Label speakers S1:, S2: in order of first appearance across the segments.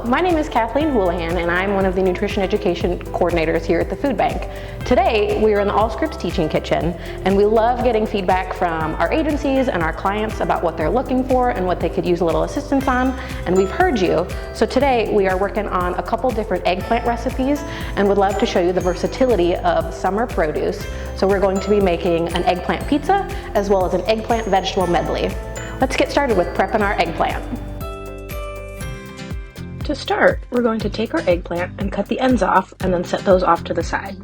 S1: my name is Kathleen Houlihan and I'm one of the nutrition education coordinators here at the Food Bank. Today we are in the Allscripts Teaching Kitchen and we love getting feedback from our agencies and our clients about what they're looking for and what they could use a little assistance on, and we've heard you. So today we are working on a couple different eggplant recipes and would love to show you the versatility of summer produce. So we're going to be making an eggplant pizza as well as an eggplant vegetable medley. Let's get started with prepping our eggplant. To start, we're going to take our eggplant and cut the ends off and then set those off to the side.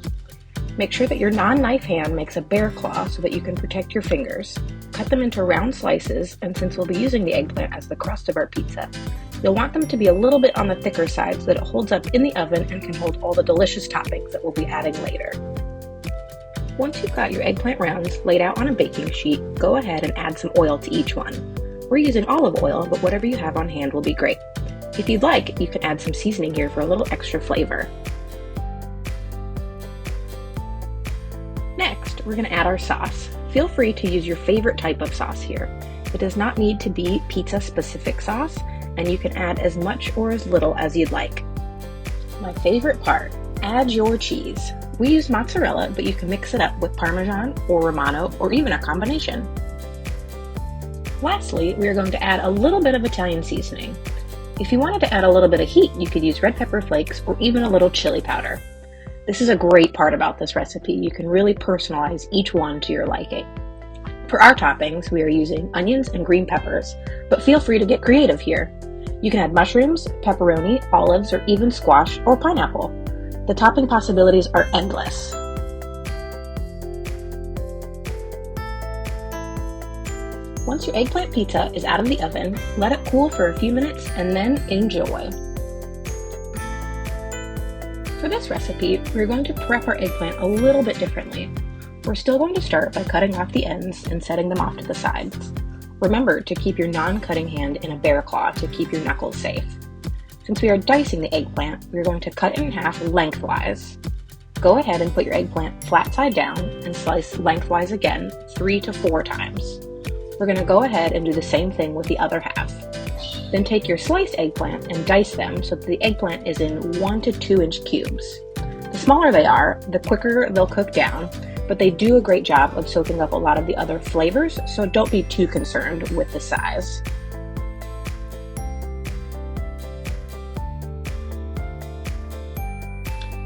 S1: Make sure that your non-knife hand makes a bear claw so that you can protect your fingers. Cut them into round slices, and since we'll be using the eggplant as the crust of our pizza, you'll want them to be a little bit on the thicker side so that it holds up in the oven and can hold all the delicious toppings that we'll be adding later. Once you've got your eggplant rounds laid out on a baking sheet, go ahead and add some oil to each one. We're using olive oil, but whatever you have on hand will be great. If you'd like, you can add some seasoning here for a little extra flavor. Next, we're going to add our sauce. Feel free to use your favorite type of sauce here. It does not need to be pizza-specific sauce, and you can add as much or as little as you'd like. My favorite part, add your cheese. We use mozzarella, but you can mix it up with Parmesan or Romano or even a combination. Lastly, we are going to add a little bit of Italian seasoning. If you wanted to add a little bit of heat, you could use red pepper flakes or even a little chili powder. This is a great part about this recipe. You can really personalize each one to your liking. For our toppings, we are using onions and green peppers, but feel free to get creative here. You can add mushrooms, pepperoni, olives, or even squash or pineapple. The topping possibilities are endless. Once your eggplant pizza is out of the oven, let it cool for a few minutes and then enjoy. For this recipe, we're going to prep our eggplant a little bit differently. We're still going to start by cutting off the ends and setting them off to the sides. Remember to keep your non-cutting hand in a bear claw to keep your knuckles safe. Since we are dicing the eggplant, we're going to cut it in half lengthwise. Go ahead and put your eggplant flat side down and slice lengthwise again 3 to 4 times. We're going to go ahead and do the same thing with the other half. Then take your sliced eggplant and dice them so that the eggplant is in 1 to 2 inch cubes. The smaller they are, the quicker they'll cook down, but they do a great job of soaking up a lot of the other flavors, so don't be too concerned with the size.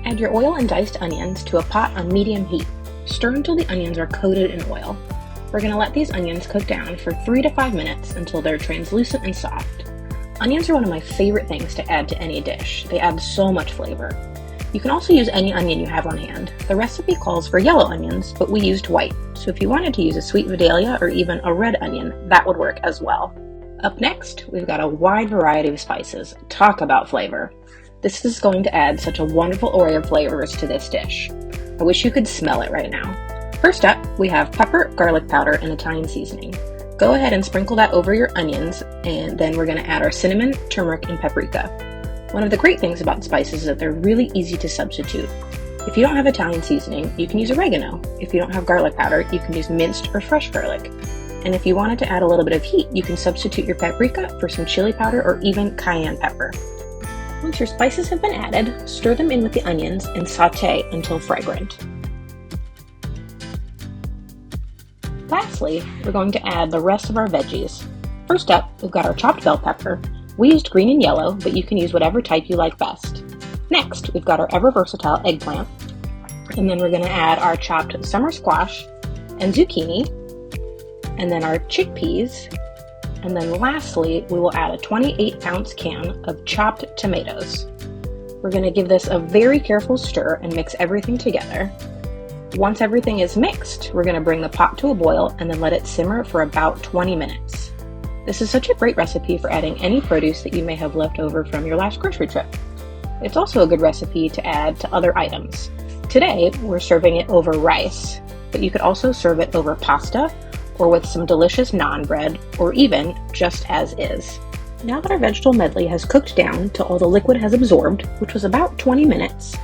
S1: Add your oil and diced onions to a pot on medium heat. Stir until the onions are coated in oil. We're going to let these onions cook down for 3 to 5 minutes until they're translucent and soft. Onions are one of my favorite things to add to any dish. They add so much flavor. You can also use any onion you have on hand. The recipe calls for yellow onions, but we used white, so if you wanted to use a sweet Vidalia or even a red onion, that would work as well. Up next, we've got a wide variety of spices. Talk about flavor. This is going to add such a wonderful array of flavors to this dish. I wish you could smell it right now. First up, we have pepper, garlic powder, and Italian seasoning. Go ahead and sprinkle that over your onions, and then we're going to add our cinnamon, turmeric, and paprika. One of the great things about spices is that they're really easy to substitute. If you don't have Italian seasoning, you can use oregano. If you don't have garlic powder, you can use minced or fresh garlic. And if you wanted to add a little bit of heat, you can substitute your paprika for some chili powder or even cayenne pepper. Once your spices have been added, stir them in with the onions and sauté until fragrant. Lastly, we're going to add the rest of our veggies. First up, we've got our chopped bell pepper. We used green and yellow, but you can use whatever type you like best. Next, we've got our ever versatile eggplant. And then we're going to add our chopped summer squash and zucchini. And then our chickpeas. And then lastly, we will add a 28-ounce can of chopped tomatoes. We're going to give this a very careful stir and mix everything together. Once everything is mixed, we're going to bring the pot to a boil and then let it simmer for about 20 minutes. This is such a great recipe for adding any produce that you may have left over from your last grocery trip. It's also a good recipe to add to other items. Today, we're serving it over rice, but you could also serve it over pasta or with some delicious naan bread, or even just as is. Now that our vegetable medley has cooked down till all the liquid has absorbed, which was about 20 minutes,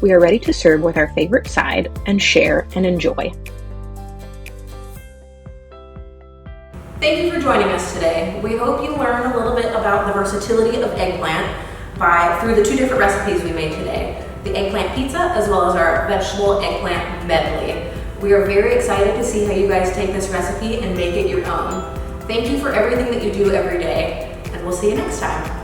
S1: we are ready to serve with our favorite side and share and enjoy.
S2: Thank you for joining us today. We hope you learned a little bit about the versatility of eggplant. through the 2 different recipes we made today, the eggplant pizza as well as our vegetable eggplant medley. We are very excited to see how you guys take this recipe and make it your own. Thank you for everything that you do every day, and we'll see you next time.